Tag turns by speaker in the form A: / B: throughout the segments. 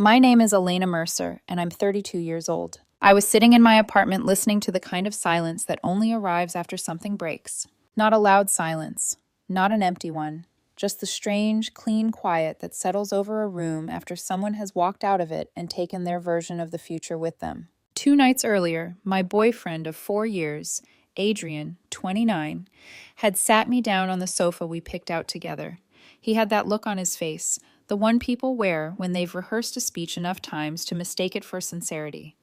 A: My name is Elena Mercer, and I'm 32 years old. I was sitting in my apartment listening to the kind of silence that only arrives after something breaks. Not a loud silence, not an empty one, just the strange, clean quiet that settles over a room after someone has walked out of it and taken their version of the future with them. 2 nights earlier, my boyfriend of 4 years, Adrian, 29, had sat me down on the sofa we picked out together. He had that look on his face, the one people wear when they've rehearsed a speech enough times to mistake it for sincerity.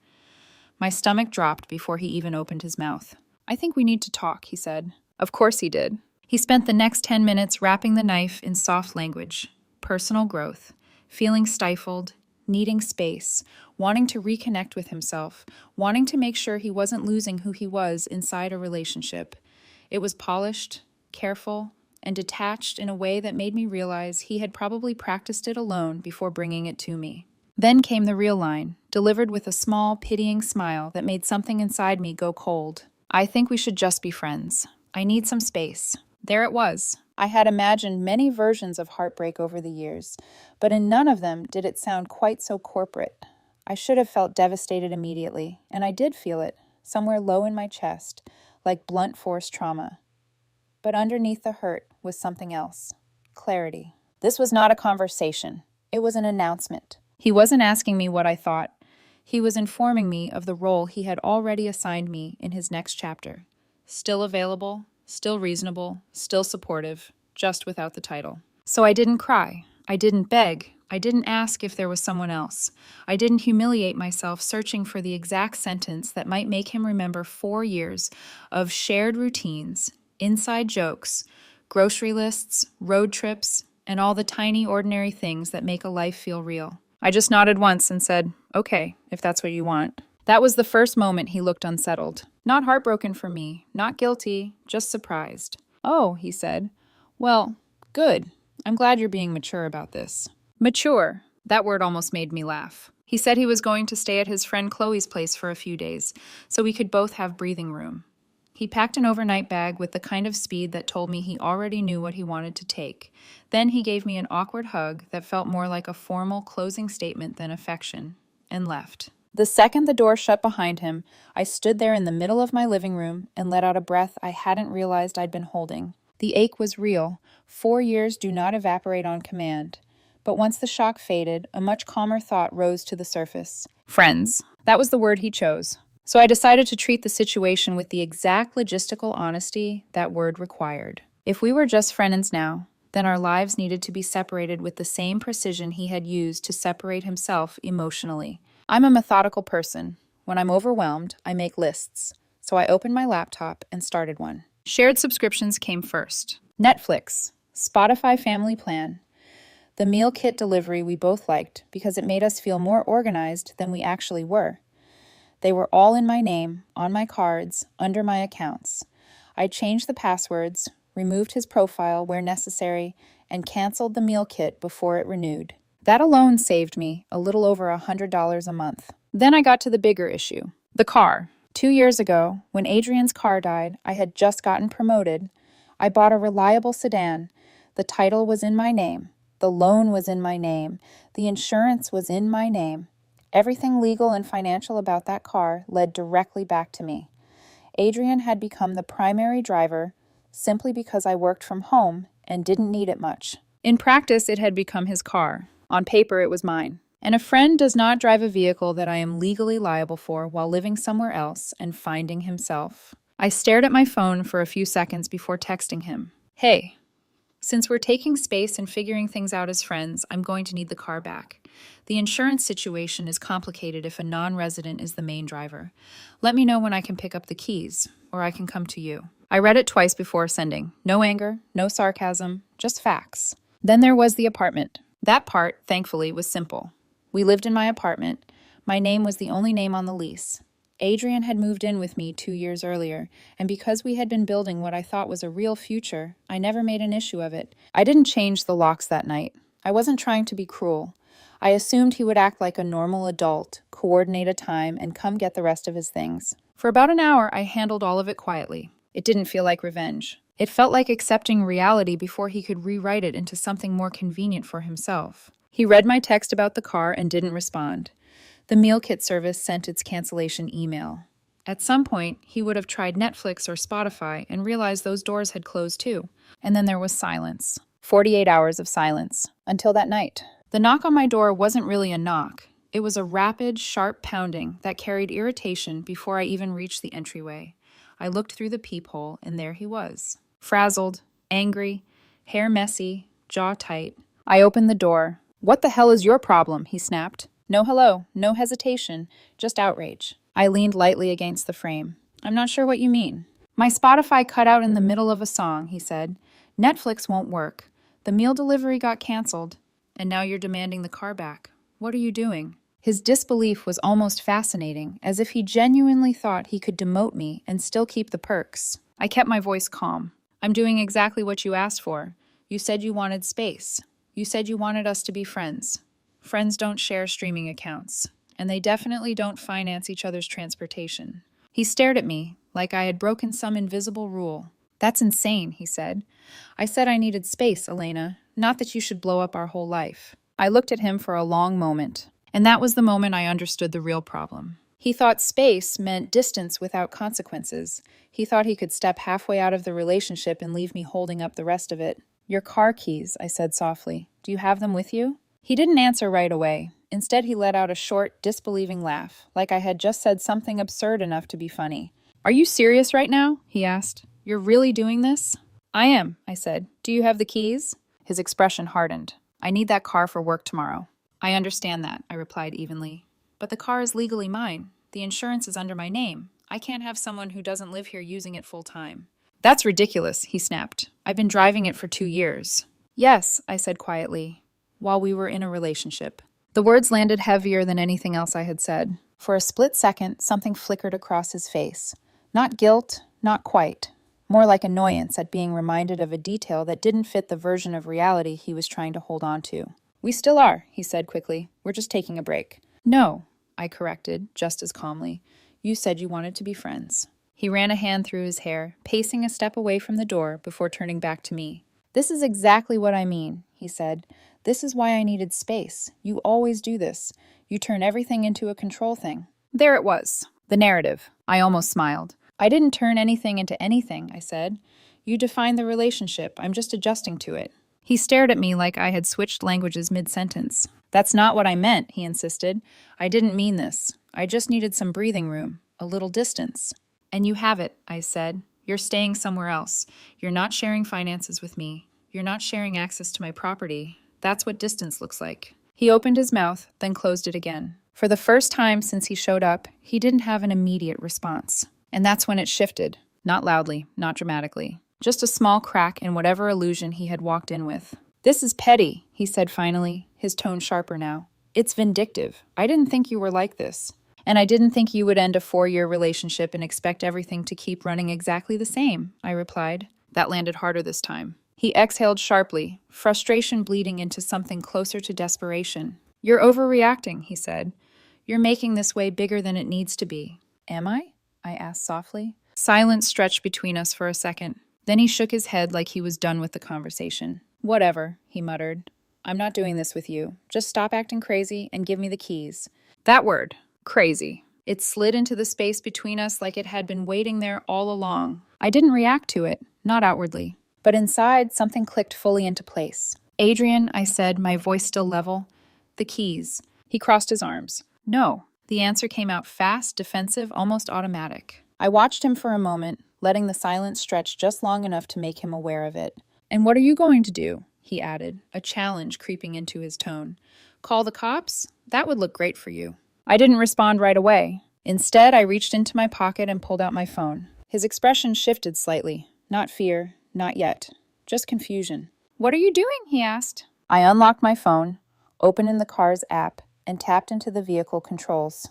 A: My stomach dropped before he even opened his mouth. "I think we need to talk," he said. Of course he did. He spent the next 10 minutes wrapping the knife in soft language, personal growth, feeling stifled, needing space, wanting to reconnect with himself, wanting to make sure he wasn't losing who he was inside a relationship. It was polished, careful, and detached in a way that made me realize he had probably practiced it alone before bringing it to me. Then came the real line, delivered with a small, pitying smile that made something inside me go cold. "I think we should just be friends. I need some space." There it was. I had imagined many versions of heartbreak over the years, but in none of them did it sound quite so corporate. I should have felt devastated immediately, and I did feel it, somewhere low in my chest, like blunt force trauma. But underneath the hurt was something else. Clarity. This was not a conversation. It was an announcement. He wasn't asking me what I thought. He was informing me of the role he had already assigned me in his next chapter. Still available, still reasonable, still supportive, just without the title. So I didn't cry. I didn't beg. I didn't ask if there was someone else. I didn't humiliate myself searching for the exact sentence that might make him remember 4 years of shared routines, inside jokes, grocery lists, road trips, and all the tiny, ordinary things that make a life feel real. I just nodded once and said, "Okay, if that's what you want." That was the first moment he looked unsettled. Not heartbroken for me, not guilty, just surprised. "Oh," he said. "Well, good. I'm glad you're being mature about this." Mature. That word almost made me laugh. He said he was going to stay at his friend Chloe's place for a few days, so we could both have breathing room. He packed an overnight bag with the kind of speed that told me he already knew what he wanted to take. Then he gave me an awkward hug that felt more like a formal closing statement than affection, and left. The second the door shut behind him, I stood there in the middle of my living room and let out a breath I hadn't realized I'd been holding. The ache was real. 4 years do not evaporate on command. But once the shock faded, a much calmer thought rose to the surface. Friends. That was the word he chose. So I decided to treat the situation with the exact logistical honesty that word required. If we were just friends now, then our lives needed to be separated with the same precision he had used to separate himself emotionally. I'm a methodical person. When I'm overwhelmed, I make lists. So I opened my laptop and started one. Shared subscriptions came first. Netflix, Spotify Family Plan, the meal kit delivery we both liked because it made us feel more organized than we actually were. They were all in my name, on my cards, under my accounts. I changed the passwords, removed his profile where necessary, and canceled the meal kit before it renewed. That alone saved me a little over $100 a month. Then I got to the bigger issue, the car. 2 years ago, when Adrian's car died, I had just gotten promoted. I bought a reliable sedan. The title was in my name. The loan was in my name. The insurance was in my name. Everything legal and financial about that car led directly back to me. Adrian had become the primary driver simply because I worked from home and didn't need it much. In practice, it had become his car. On paper, it was mine. And a friend does not drive a vehicle that I am legally liable for while living somewhere else and finding himself. I stared at my phone for a few seconds before texting him. "Hey, since we're taking space and figuring things out as friends, I'm going to need the car back. The insurance situation is complicated if a non-resident is the main driver. Let me know when I can pick up the keys, or I can come to you." I read it twice before sending. No anger, no sarcasm, just facts. Then there was the apartment. That part, thankfully, was simple. We lived in my apartment. My name was the only name on the lease. Adrian had moved in with me 2 years earlier, and because we had been building what I thought was a real future, I never made an issue of it. I didn't change the locks that night. I wasn't trying to be cruel. I assumed he would act like a normal adult, coordinate a time, and come get the rest of his things. For about an hour, I handled all of it quietly. It didn't feel like revenge. It felt like accepting reality before he could rewrite it into something more convenient for himself. He read my text about the car and didn't respond. The meal kit service sent its cancellation email. At some point, he would have tried Netflix or Spotify and realized those doors had closed too. And then there was silence. 48 hours of silence. Until that night. The knock on my door wasn't really a knock. It was a rapid, sharp pounding that carried irritation before I even reached the entryway. I looked through the peephole, and there he was. Frazzled, angry, hair messy, jaw tight. I opened the door. "What the hell is your problem?" he snapped. No hello, no hesitation, just outrage. I leaned lightly against the frame. "I'm not sure what you mean." "My Spotify cut out in the middle of a song," he said. "Netflix won't work. The meal delivery got canceled, and now you're demanding the car back. What are you doing?" His disbelief was almost fascinating, as if he genuinely thought he could demote me and still keep the perks. I kept my voice calm. "I'm doing exactly what you asked for. You said you wanted space. You said you wanted us to be friends. Friends don't share streaming accounts, and they definitely don't finance each other's transportation." He stared at me like I had broken some invisible rule. "That's insane," he said. "I said I needed space, Elena, not that you should blow up our whole life." I looked at him for a long moment. And that was the moment I understood the real problem. He thought space meant distance without consequences. He thought he could step halfway out of the relationship and leave me holding up the rest of it. "Your car keys," I said softly. "Do you have them with you?" He didn't answer right away. Instead, he let out a short, disbelieving laugh, like I had just said something absurd enough to be funny. "Are you serious right now?" he asked. "You're really doing this?" "I am," I said. "Do you have the keys?" His expression hardened. "I need that car for work tomorrow." "I understand that," I replied evenly. "But the car is legally mine. The insurance is under my name. I can't have someone who doesn't live here using it full time." "That's ridiculous," he snapped. "I've been driving it for 2 years." "Yes," I said quietly, "while we were in a relationship." The words landed heavier than anything else I had said. For a split second, something flickered across his face. Not guilt, not quite. More like annoyance at being reminded of a detail that didn't fit the version of reality he was trying to hold on to. "We still are," he said quickly. "We're just taking a break." "No," I corrected, just as calmly. "You said you wanted to be friends." He ran a hand through his hair, pacing a step away from the door before turning back to me. "This is exactly what I mean," he said. "This is why I needed space. You always do this. You turn everything into a control thing." There it was, the narrative. I almost smiled. "I didn't turn anything into anything," I said. "You defined the relationship. I'm just adjusting to it." He stared at me like I had switched languages mid-sentence. "That's not what I meant," he insisted. "I didn't mean this. I just needed some breathing room, a little distance." "And you have it," I said. "You're staying somewhere else. You're not sharing finances with me. You're not sharing access to my property. That's what distance looks like." He opened his mouth, then closed it again. For the first time since he showed up, he didn't have an immediate response. And that's when it shifted. Not loudly, not dramatically. Just a small crack in whatever illusion he had walked in with. "This is petty," he said finally, his tone sharper now. "It's vindictive. I didn't think you were like this. And I didn't think you would end a 4-year relationship and expect everything to keep running exactly the same," I replied. That landed harder this time. He exhaled sharply, frustration bleeding into something closer to desperation. "You're overreacting," he said. "You're making this way bigger than it needs to be." "Am I?" I asked softly. Silence stretched between us for a second. Then he shook his head like he was done with the conversation. "Whatever," he muttered. "I'm not doing this with you. Just stop acting crazy and give me the keys." That word, crazy. It slid into the space between us like it had been waiting there all along. I didn't react to it, not outwardly. But inside, something clicked fully into place. "Adrian," I said, my voice still level. "The keys." He crossed his arms. "No." The answer came out fast, defensive, almost automatic. I watched him for a moment, letting the silence stretch just long enough to make him aware of it. "And what are you going to do?" he added, a challenge creeping into his tone. "Call the cops? That would look great for you." I didn't respond right away. Instead, I reached into my pocket and pulled out my phone. His expression shifted slightly. Not fear, not yet. Just confusion. "What are you doing?" he asked. I unlocked my phone, opened in the car's app, and tapped into the vehicle controls.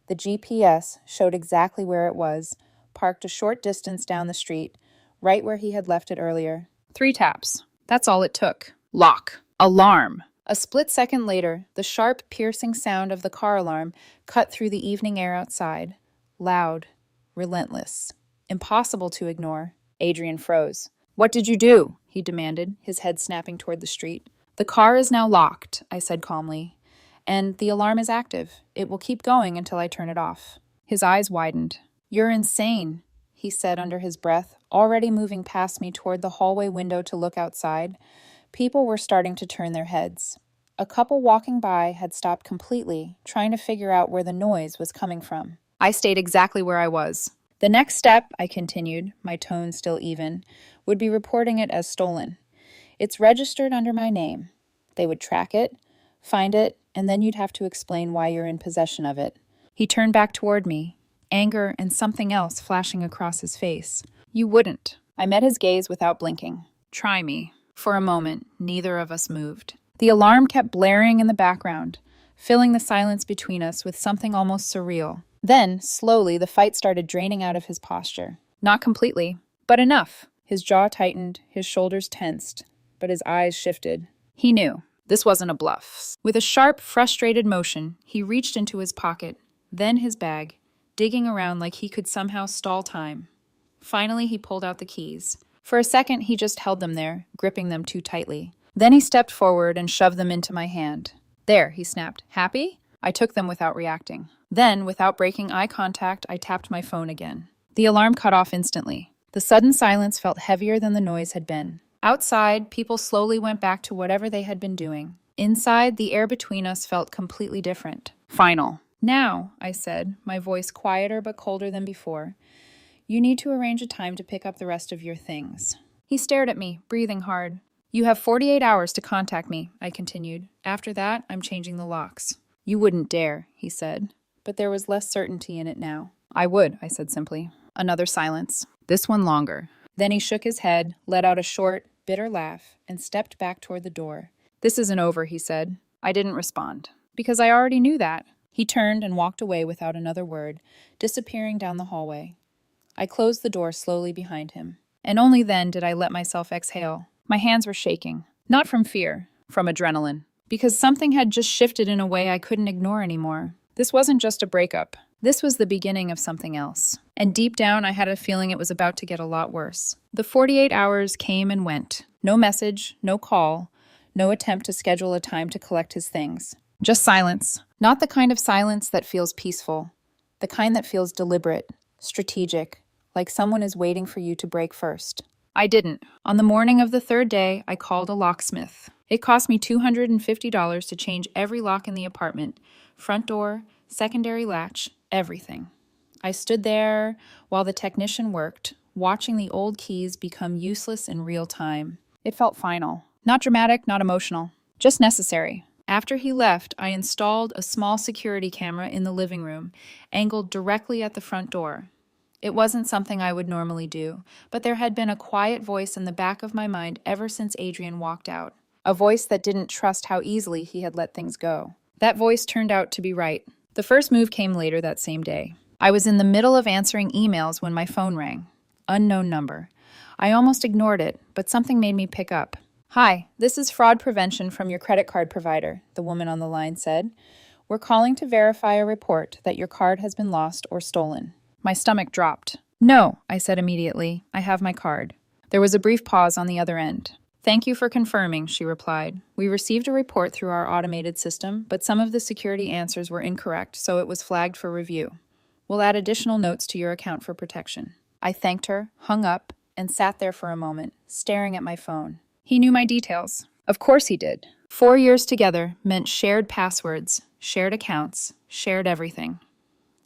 A: The GPS showed exactly where it was, parked a short distance down the street, right where he had left it earlier. 3 taps. That's all it took. Lock. Alarm. A split second later, the sharp, piercing sound of the car alarm cut through the evening air outside. Loud. Relentless. Impossible to ignore. Adrian froze. "What did you do?" he demanded, his head snapping toward the street. "The car is now locked," I said calmly, "and the alarm is active. It will keep going until I turn it off." His eyes widened. "You're insane," he said under his breath, already moving past me toward the hallway window to look outside. People were starting to turn their heads. A couple walking by had stopped completely, trying to figure out where the noise was coming from. I stayed exactly where I was. "The next step," I continued, my tone still even, "would be reporting it as stolen. It's registered under my name. They would track it, find it, and then you'd have to explain why you're in possession of it." He turned back toward me, anger and something else flashing across his face. "You wouldn't." I met his gaze without blinking. "Try me." For a moment, neither of us moved. The alarm kept blaring in the background, filling the silence between us with something almost surreal. Then, slowly, the fight started draining out of his posture. Not completely, but enough. His jaw tightened, his shoulders tensed, but his eyes shifted. He knew. This wasn't a bluff. With a sharp, frustrated motion, he reached into his pocket, then his bag, digging around like he could somehow stall time. Finally, he pulled out the keys. For a second, he just held them there, gripping them too tightly. Then he stepped forward and shoved them into my hand. "There," he snapped. "Happy?" I took them without reacting. Then, without breaking eye contact, I tapped my phone again. The alarm cut off instantly. The sudden silence felt heavier than the noise had been. Outside, people slowly went back to whatever they had been doing. Inside, the air between us felt completely different. "Final." "Now," I said, my voice quieter but colder than before, "you need to arrange a time to pick up the rest of your things." He stared at me, breathing hard. "You have 48 hours to contact me," I continued. "After that, I'm changing the locks." "You wouldn't dare," he said, but there was less certainty in it now. "I would," I said simply. Another silence. This one longer. Then he shook his head, let out a short, bitter laugh, and stepped back toward the door. "This isn't over," he said. I didn't respond, because I already knew that. He turned and walked away without another word, disappearing down the hallway. I closed the door slowly behind him, and only then did I let myself exhale. My hands were shaking, not from fear, from adrenaline, because something had just shifted in a way I couldn't ignore anymore. This wasn't just a breakup. This was the beginning of something else. And deep down, I had a feeling it was about to get a lot worse. The 48 hours came and went. No message, no call, no attempt to schedule a time to collect his things. Just silence. Not the kind of silence that feels peaceful. The kind that feels deliberate, strategic, like someone is waiting for you to break first. I didn't. On the morning of the third day, I called a locksmith. It cost me $250 to change every lock in the apartment. Front door, secondary latch, everything. I stood there while the technician worked, watching the old keys become useless in real time. It felt final. Not dramatic, not emotional. Just necessary. After he left, I installed a small security camera in the living room, angled directly at the front door. It wasn't something I would normally do, but there had been a quiet voice in the back of my mind ever since Adrian walked out. A voice that didn't trust how easily he had let things go. That voice turned out to be right. The first move came later that same day. I was in the middle of answering emails when my phone rang. Unknown number. I almost ignored it, but something made me pick up. "Hi, this is fraud prevention from your credit card provider," the woman on the line said. "We're calling to verify a report that your card has been lost or stolen." My stomach dropped. "No," I said immediately. "I have my card." There was a brief pause on the other end. "Thank you for confirming," she replied. "We received a report through our automated system, but some of the security answers were incorrect, so it was flagged for review. We'll add additional notes to your account for protection." I thanked her, hung up, and sat there for a moment, staring at my phone. He knew my details. Of course he did. 4 years together meant shared passwords, shared accounts, shared everything.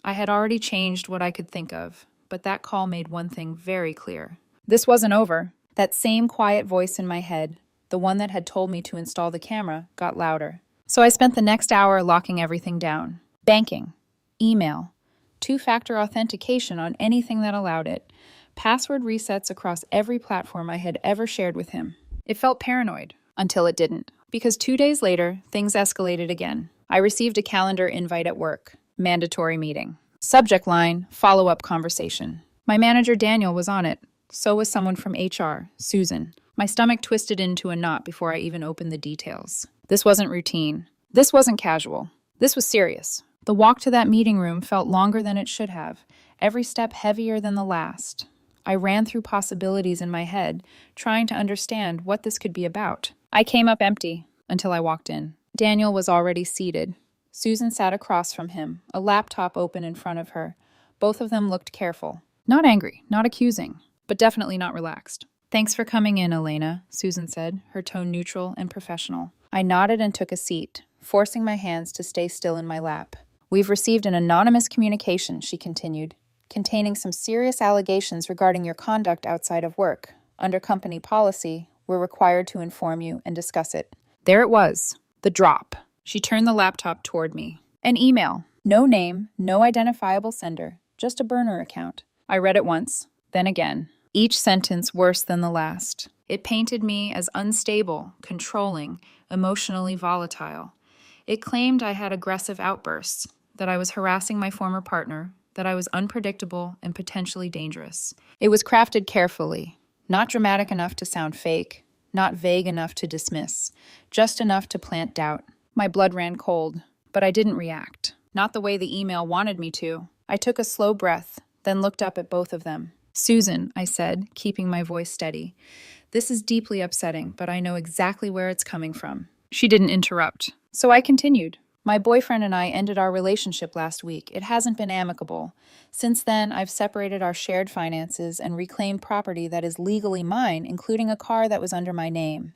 A: I had already changed what I could think of, but that call made one thing very clear. This wasn't over. That same quiet voice in my head, the one that had told me to install the camera, got louder. So I spent the next hour locking everything down. Banking, email, two-factor authentication on anything that allowed it, password resets across every platform I had ever shared with him. It felt paranoid, until it didn't. Because 2 days later, things escalated again. I received a calendar invite at work. Mandatory meeting. Subject line, follow-up conversation. My manager Daniel was on it. So was someone from HR, Susan. My stomach twisted into a knot before I even opened the details. This wasn't routine. This wasn't casual. This was serious. The walk to that meeting room felt longer than it should have, every step heavier than the last. I ran through possibilities in my head, trying to understand what this could be about. I came up empty. until I walked in. Daniel was already seated. Susan sat across from him, a laptop open in front of her. Both of them looked careful. Not angry, not accusing, but definitely not relaxed. "Thanks for coming in, Elena," Susan said, her tone neutral and professional. I nodded and took a seat, forcing my hands to stay still in my lap. "We've received an anonymous communication," she continued, "containing some serious allegations regarding your conduct outside of work. Under company policy, we're required to inform you and discuss it." There it was, the drop. She turned the laptop toward me. An email. No name, no identifiable sender, just a burner account. I read it once, then again. Each sentence worse than the last. It painted me as unstable, controlling, emotionally volatile. It claimed I had aggressive outbursts, that I was harassing my former partner, that I was unpredictable and potentially dangerous. It was crafted carefully, not dramatic enough to sound fake, not vague enough to dismiss, just enough to plant doubt. My blood ran cold, but I didn't react. Not the way the email wanted me to. I took a slow breath, then looked up at both of them. "Susan," I said, keeping my voice steady, "this is deeply upsetting, but I know exactly where it's coming from." She didn't interrupt, so I continued. "My boyfriend and I ended our relationship last week. It hasn't been amicable. Since then, I've separated our shared finances and reclaimed property that is legally mine, including a car that was under my name.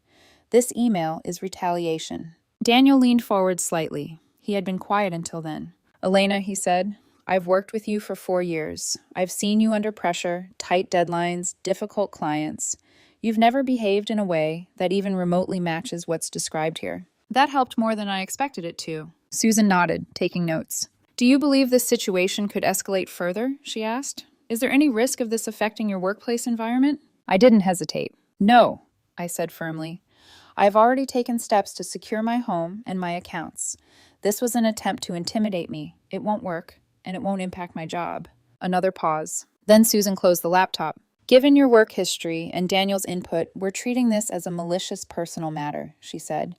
A: This email is retaliation." Daniel leaned forward slightly. He had been quiet until then. "Elena," he said, "I've worked with you for 4 years. I've seen you under pressure, tight deadlines, difficult clients. You've never behaved in a way that even remotely matches what's described here." That helped more than I expected it to. Susan nodded, taking notes. "Do you believe this situation could escalate further?" she asked. "Is there any risk of this affecting your workplace environment?" I didn't hesitate. "No," I said firmly. "I've already taken steps to secure my home and my accounts. This was an attempt to intimidate me. It won't work, and it won't impact my job." Another pause. Then Susan closed the laptop. "Given your work history and Daniel's input, we're treating this as a malicious personal matter," she said.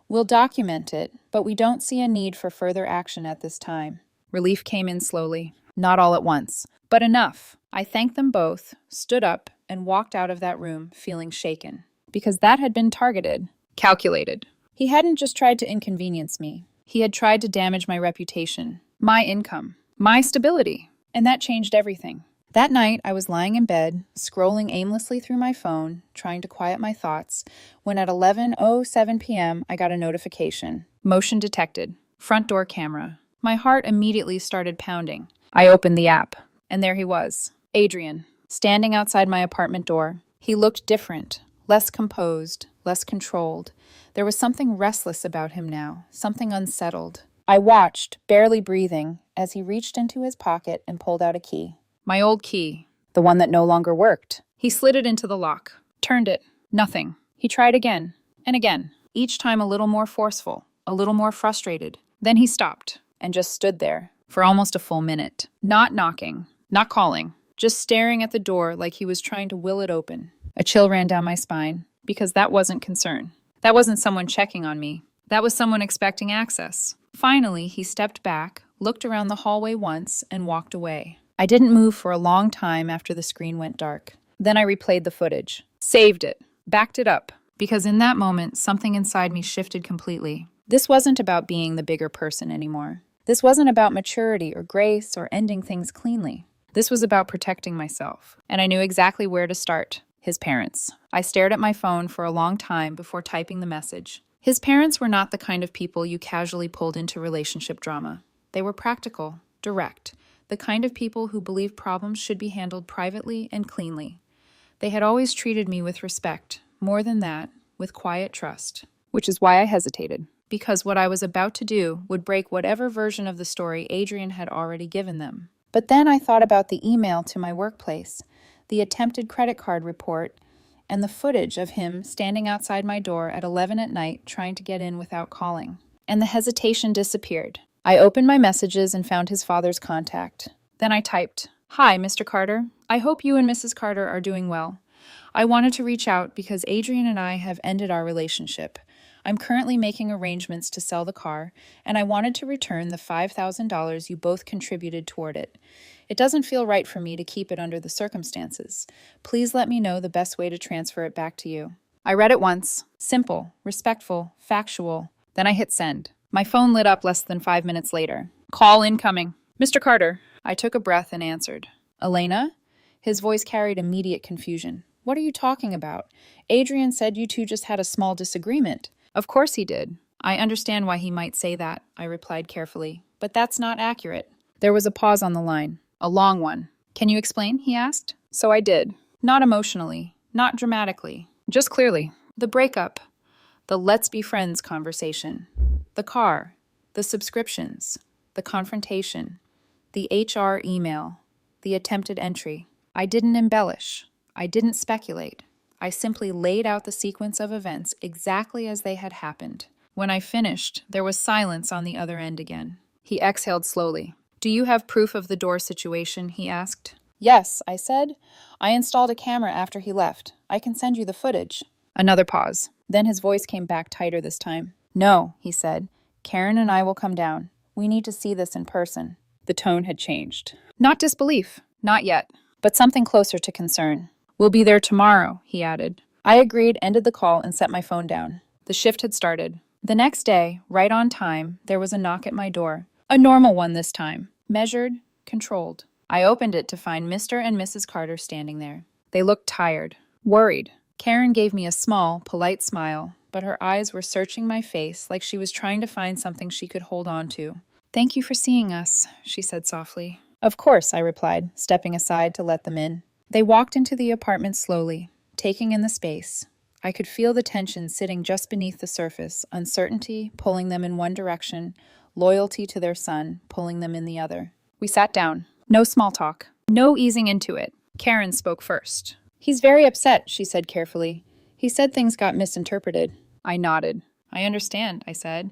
A: "We'll document it, but we don't see a need for further action at this time." Relief came in slowly. Not all at once, but enough. I thanked them both, stood up, and walked out of that room feeling shaken. Because that had been targeted, calculated. He hadn't just tried to inconvenience me. He had tried to damage my reputation, my income, my stability, and that changed everything. That night, I was lying in bed, scrolling aimlessly through my phone, trying to quiet my thoughts, when at 11:07 p.m., I got a notification. Motion detected. Front door camera. My heart immediately started pounding. I opened the app, and there he was, Adrian, standing outside my apartment door. He looked different, less composed, less controlled. There was something restless about him now, something unsettled. I watched, barely breathing, as he reached into his pocket and pulled out a key. My old key, the one that no longer worked. He slid it into the lock, turned it. Nothing. He tried again, and again, each time a little more forceful, a little more frustrated. Then he stopped, and just stood there, for almost a full minute. Not knocking, not calling, just staring at the door like he was trying to will it open. A chill ran down my spine, because that wasn't concern. That wasn't someone checking on me. That was someone expecting access. Finally, he stepped back, looked around the hallway once, and walked away. I didn't move for a long time after the screen went dark. Then I replayed the footage, saved it, backed it up, because in that moment, something inside me shifted completely. This wasn't about being the bigger person anymore. This wasn't about maturity or grace or ending things cleanly. This was about protecting myself, and I knew exactly where to start. His parents. I stared at my phone for a long time before typing the message. His parents were not the kind of people you casually pulled into relationship drama. They were practical, direct, the kind of people who believed problems should be handled privately and cleanly. They had always treated me with respect, more than that, with quiet trust. Which is why I hesitated, because what I was about to do would break whatever version of the story Adrian had already given them. But then I thought about the email to my workplace, the attempted credit card report, and the footage of him standing outside my door at 11 at night trying to get in without calling. And the hesitation disappeared. I opened my messages and found his father's contact. Then I typed, "Hi, Mr. Carter. I hope you and Mrs. Carter are doing well. I wanted to reach out because Adrian and I have ended our relationship. I'm currently making arrangements to sell the car, and I wanted to return the $5,000 you both contributed toward it. It doesn't feel right for me to keep it under the circumstances. Please let me know the best way to transfer it back to you." I read it once. Simple, respectful, factual. Then I hit send. My phone lit up less than 5 minutes later. Call incoming. Mr. Carter. I took a breath and answered. Elena? His voice carried immediate confusion. What are you talking about? Adrian said you two just had a small disagreement. Of course he did. I understand why he might say that, I replied carefully. But that's not accurate. There was a pause on the line. A long one. Can you explain? He asked. So I did. Not emotionally. Not dramatically. Just clearly. The breakup. The let's be friends conversation. The car. The subscriptions. The confrontation. The HR email. The attempted entry. I didn't embellish. I didn't speculate. I simply laid out the sequence of events exactly as they had happened. When I finished, there was silence on the other end again. He exhaled slowly. Do you have proof of the door situation? He asked. Yes, I said. I installed a camera after he left. I can send you the footage. Another pause. Then his voice came back tighter this time. No, he said. Karen and I will come down. We need to see this in person. The tone had changed. Not disbelief. Not yet. But something closer to concern. We'll be there tomorrow, he added. I agreed, ended the call, and set my phone down. The shift had started. The next day, right on time, there was a knock at my door. A normal one this time. Measured, controlled. I opened it to find Mr. and Mrs. Carter standing there. They looked tired, worried. Karen gave me a small, polite smile, but her eyes were searching my face like she was trying to find something she could hold on to. Thank you for seeing us, she said softly. Of course, I replied, stepping aside to let them in. They walked into the apartment slowly, taking in the space. I could feel the tension sitting just beneath the surface, uncertainty pulling them in one direction, loyalty to their son pulling them in the other. We sat down. No small talk. No easing into it. Karen spoke first. He's very upset, she said carefully. He said things got misinterpreted. I nodded. I understand, I said.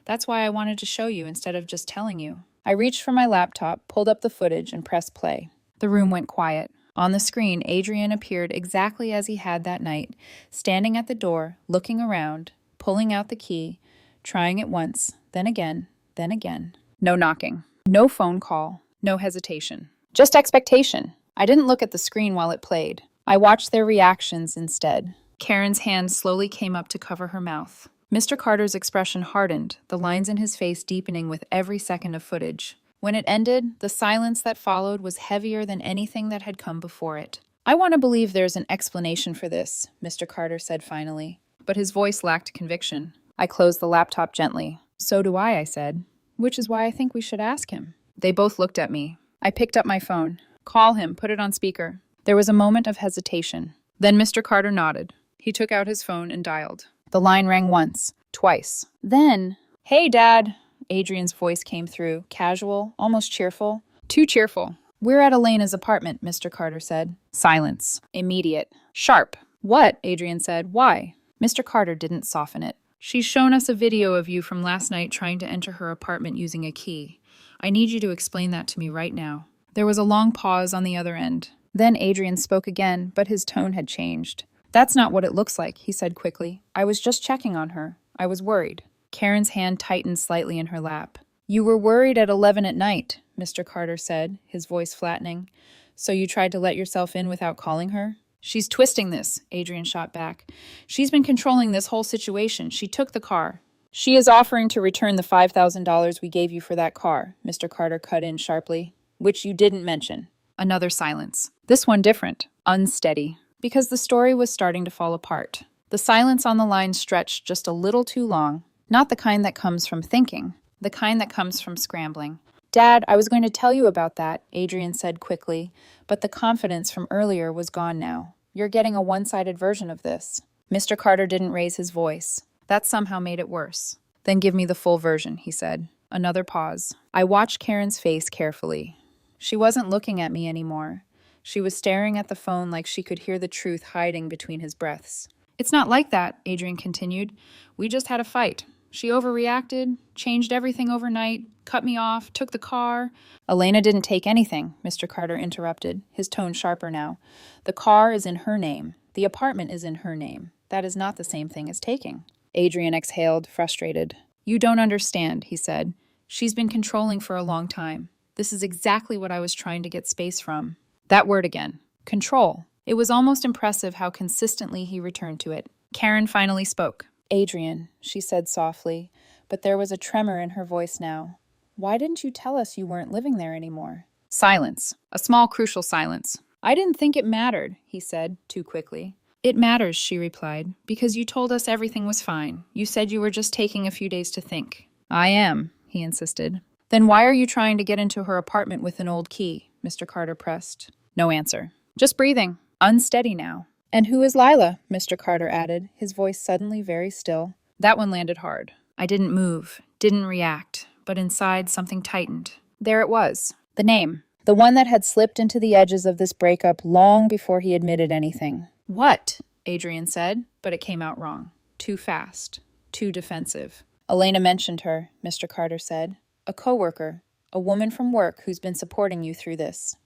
A: That's why I wanted to show you instead of just telling you. I reached for my laptop, pulled up the footage, and pressed play. The room went quiet. On the screen, Adrian appeared exactly as he had that night, standing at the door, looking around, pulling out the key, trying it once, then again, then again. No knocking. No phone call. No hesitation. Just expectation. I didn't look at the screen while it played. I watched their reactions instead. Karen's hand slowly came up to cover her mouth. Mr. Carter's expression hardened, the lines in his face deepening with every second of footage. When it ended, the silence that followed was heavier than anything that had come before it. I want to believe there's an explanation for this, Mr. Carter said finally, but his voice lacked conviction. I closed the laptop gently. So do I said, which is why I think we should ask him. They both looked at me. I picked up my phone. Call him, put it on speaker. There was a moment of hesitation. Then Mr. Carter nodded. He took out his phone and dialed. The line rang once, twice. Then, "Hey, Dad," Adrian's voice came through, casual, almost cheerful. Too cheerful. "We're at Elena's apartment," Mr. Carter said. Silence. Immediate. Sharp. "What?" Adrian said. "Why?" Mr. Carter didn't soften it. "She's shown us a video of you from last night trying to enter her apartment using a key. I need you to explain that to me right now." There was a long pause on the other end. Then Adrian spoke again, but his tone had changed. "That's not what it looks like," he said quickly. "I was just checking on her. I was worried." Karen's hand tightened slightly in her lap. "You were worried at 11 at night," Mr. Carter said, his voice flattening. "So you tried to let yourself in without calling her?" "She's twisting this," Adrian shot back. "She's been controlling this whole situation. She took the car." "She is offering to return the $5,000 we gave you for that car," Mr. Carter cut in sharply, "which you didn't mention." Another silence. This one different, unsteady, because the story was starting to fall apart. The silence on the line stretched just a little too long, not the kind that comes from thinking, the kind that comes from scrambling. "Dad, I was going to tell you about that," Adrian said quickly, but the confidence from earlier was gone now. "You're getting a one-sided version of this." Mr. Carter didn't raise his voice. That somehow made it worse. "Then give me the full version," he said. Another pause. I watched Karen's face carefully. She wasn't looking at me anymore. She was staring at the phone like she could hear the truth hiding between his breaths. "It's not like that," Adrian continued. "We just had a fight. She overreacted, changed everything overnight, cut me off, took the car." "Elena didn't take anything," Mr. Carter interrupted, his tone sharper now. "The car is in her name. The apartment is in her name. That is not the same thing as taking." Adrian exhaled, frustrated. "You don't understand," he said. "She's been controlling for a long time. This is exactly what I was trying to get space from." That word again. Control. It was almost impressive how consistently he returned to it. Karen finally spoke. "Adrian," she said softly, but there was a tremor in her voice now. "Why didn't you tell us you weren't living there anymore?" Silence. A small, crucial silence. "I didn't think it mattered," he said, too quickly. "It matters," she replied, "because you told us everything was fine. You said you were just taking a few days to think." "I am," he insisted. "Then why are you trying to get into her apartment with an old key?" Mr. Carter pressed. No answer. "Just breathing. Unsteady now." "And who is Lila?" Mr. Carter added, his voice suddenly very still. That one landed hard. I didn't move, didn't react, but inside something tightened. There it was. The name. The one that had slipped into the edges of this breakup long before he admitted anything. "What?" Adrian said, but it came out wrong. Too fast. Too defensive. "Elena mentioned her," Mr. Carter said. "A coworker. A woman from work who's been supporting you through this."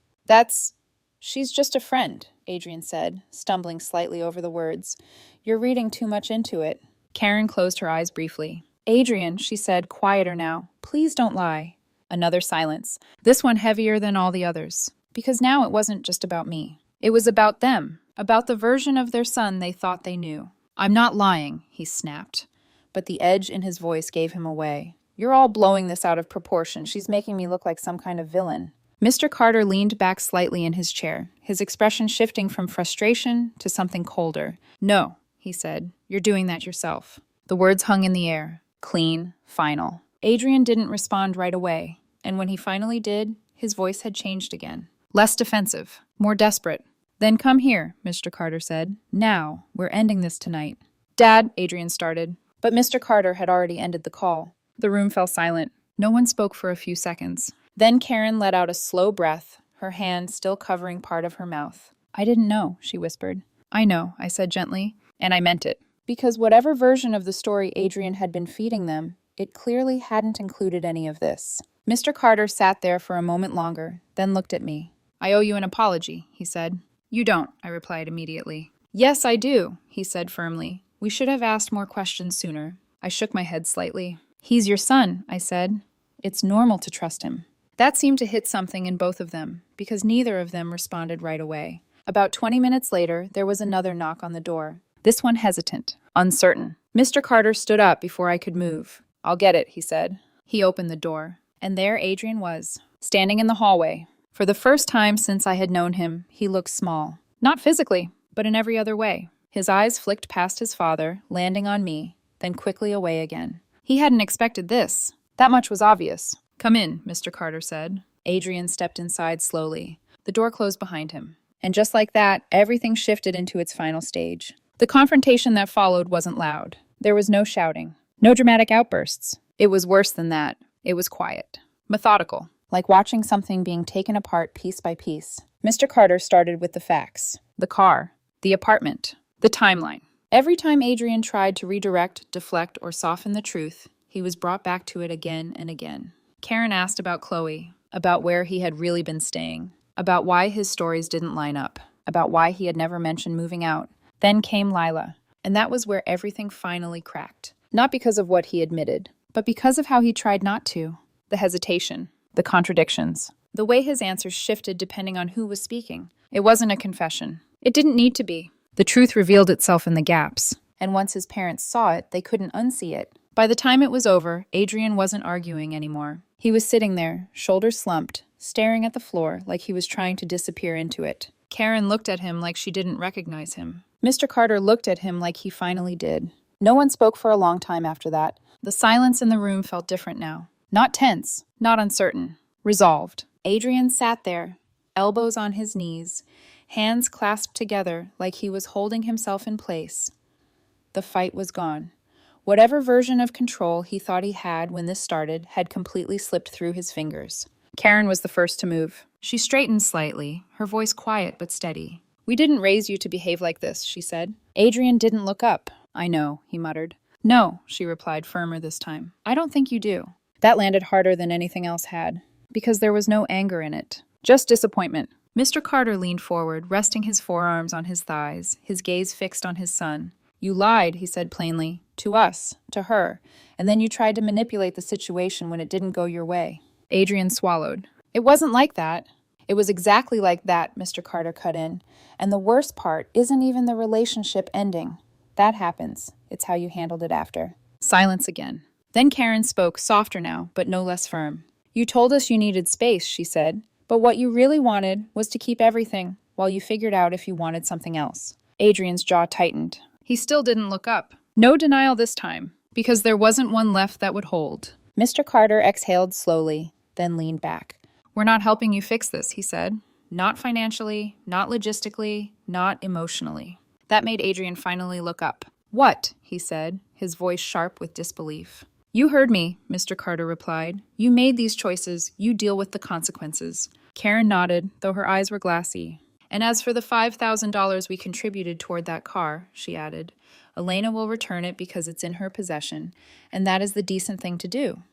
A: She's just a friend," Adrian said, stumbling slightly over the words. "You're reading too much into it." Karen closed her eyes briefly. "Adrian," she said, quieter now, "please don't lie." Another silence, this one heavier than all the others. Because now it wasn't just about me. It was about them, about the version of their son they thought they knew. "I'm not lying," he snapped. But the edge in his voice gave him away. "You're all blowing this out of proportion. She's making me look like some kind of villain." Mr. Carter leaned back slightly in his chair, his expression shifting from frustration to something colder. "No," he said, "you're doing that yourself." The words hung in the air, clean, final. Adrian didn't respond right away, and when he finally did, his voice had changed again. Less defensive, more desperate. "Then come here," Mr. Carter said. "Now, we're ending this tonight." "Dad," Adrian started, but Mr. Carter had already ended the call. The room fell silent. No one spoke for a few seconds. Then Karen let out a slow breath, her hand still covering part of her mouth. "I didn't know," she whispered. "I know," I said gently, and I meant it. Because whatever version of the story Adrian had been feeding them, it clearly hadn't included any of this. Mr. Carter sat there for a moment longer, then looked at me. "I owe you an apology," he said. "You don't," I replied immediately. "Yes, I do," he said firmly. "We should have asked more questions sooner." I shook my head slightly. "He's your son," I said. "It's normal to trust him." That seemed to hit something in both of them, because neither of them responded right away. About 20 minutes later, there was another knock on the door. This one hesitant, uncertain. Mr. Carter stood up before I could move. "I'll get it," he said. He opened the door, and there Adrian was, standing in the hallway. For the first time since I had known him, he looked small. Not physically, but in every other way. His eyes flicked past his father, landing on me, then quickly away again. He hadn't expected this. That much was obvious. "Come in," Mr. Carter said. Adrian stepped inside slowly. The door closed behind him. And just like that, everything shifted into its final stage. The confrontation that followed wasn't loud. There was no shouting, no dramatic outbursts. It was worse than that. It was quiet, methodical, like watching something being taken apart piece by piece. Mr. Carter started with the facts. The car, the apartment, the timeline. Every time Adrian tried to redirect, deflect, or soften the truth, he was brought back to it again and again. Karen asked about Chloe, about where he had really been staying, about why his stories didn't line up, about why he had never mentioned moving out. Then came Lila, and that was where everything finally cracked. Not because of what he admitted, but because of how he tried not to. The hesitation, the contradictions, the way his answers shifted depending on who was speaking. It wasn't a confession. It didn't need to be. The truth revealed itself in the gaps, and once his parents saw it, they couldn't unsee it. By the time it was over, Adrian wasn't arguing anymore. He was sitting there, shoulders slumped, staring at the floor like he was trying to disappear into it. Karen looked at him like she didn't recognize him. Mr. Carter looked at him like he finally did. No one spoke for a long time after that. The silence in the room felt different now. Not tense, not uncertain. Resolved. Adrian sat there, elbows on his knees, hands clasped together like he was holding himself in place. The fight was gone. Whatever version of control he thought he had when this started had completely slipped through his fingers. Karen was the first to move. She straightened slightly, her voice quiet but steady. "We didn't raise you to behave like this," she said. Adrian didn't look up. "I know," he muttered. "No," she replied, firmer this time. "I don't think you do." That landed harder than anything else had, because there was no anger in it, just disappointment. Mr. Carter leaned forward, resting his forearms on his thighs, his gaze fixed on his son. "You lied," he said plainly, "to us, to her, and then you tried to manipulate the situation when it didn't go your way." Adrian swallowed. "It wasn't like that." "It was exactly like that," Mr. Carter cut in. "And the worst part isn't even the relationship ending. That happens. It's how you handled it after. Silence again. Then Karen spoke, softer now, but no less firm. You told us you needed space, she said, but what you really wanted was to keep everything while you figured out if you wanted something else. Adrian's jaw tightened. He still didn't look up. No denial this time, because there wasn't one left that would hold. Mr. Carter exhaled slowly, then leaned back. We're not helping you fix this, he said. Not financially, not logistically, not emotionally. That made Adrian finally look up. What? He said, his voice sharp with disbelief. You heard me, Mr. Carter replied. You made these choices. You deal with the consequences. Karen nodded, though her eyes were glassy. And as for the $5,000 we contributed toward that car, she added, Elena will return it because it's in her possession, and that is the decent thing to do.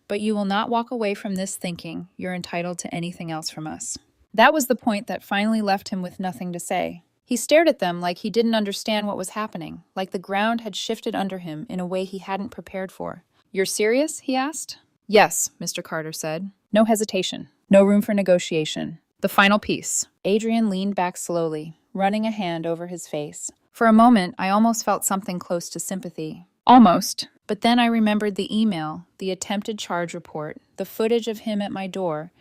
A: But you will not walk away from this thinking you're entitled to anything else from us. That was the point that finally left him with nothing to say. He stared at them like he didn't understand what was happening, like the ground had shifted under him in a way he hadn't prepared for. You're serious? He asked. Yes, Mr. Carter said. No hesitation. No room for negotiation. The final piece. Adrian leaned back slowly, running a hand over his face. For a moment, I almost felt something close to sympathy. Almost. But then I remembered the email, the attempted charge report, the footage of him at my door,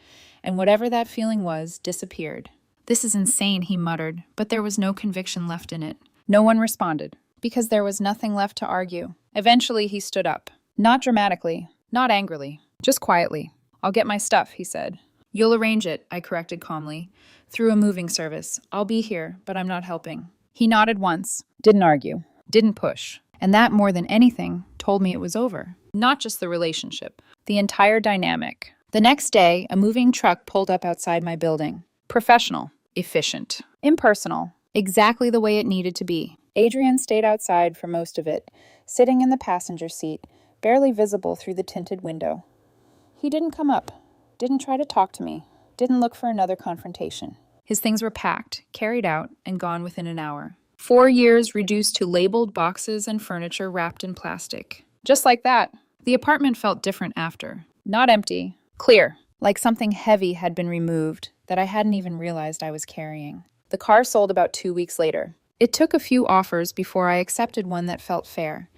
A: and whatever that feeling was disappeared. This is insane, he muttered, but there was no conviction left in it. No one responded, because there was nothing left to argue. Eventually, he stood up. Not dramatically, not angrily, just quietly. I'll get my stuff, he said. You'll arrange it, I corrected calmly. Through a moving service. I'll be here, but I'm not helping. He nodded once, didn't argue, didn't push. And that, more than anything, told me it was over. Not just the relationship, the entire dynamic. The next day, a moving truck pulled up outside my building. Professional, efficient, impersonal, exactly the way it needed to be. Adrian stayed outside for most of it, sitting in the passenger seat, barely visible through the tinted window. He didn't come up, didn't try to talk to me, didn't look for another confrontation. His things were packed, carried out, and gone within an hour. 4 years reduced to labeled boxes and furniture wrapped in plastic. Just like that, the apartment felt different after. Not empty, clear, like something heavy had been removed that I hadn't even realized I was carrying. The car sold about 2 weeks later. It took a few offers before I accepted one that felt fair.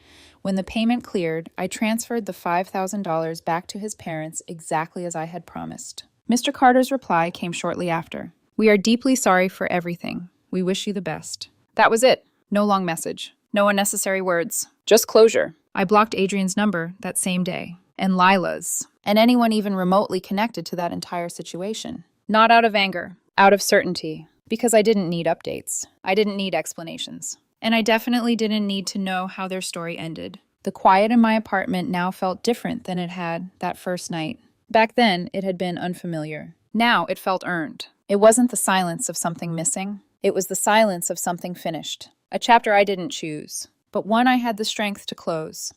A: When the payment cleared, I transferred the $5,000 back to his parents exactly as I had promised. Mr. Carter's reply came shortly after. We are deeply sorry for everything. We wish you the best. That was it. No long message. No unnecessary words. Just closure. I blocked Adrian's number that same day. And Lila's. And anyone even remotely connected to that entire situation. Not out of anger. Out of certainty. Because I didn't need updates. I didn't need explanations. And I definitely didn't need to know how their story ended. The quiet in my apartment now felt different than it had that first night. Back then, it had been unfamiliar. Now it felt earned. It wasn't the silence of something missing. It was the silence of something finished. A chapter I didn't choose, but one I had the strength to close.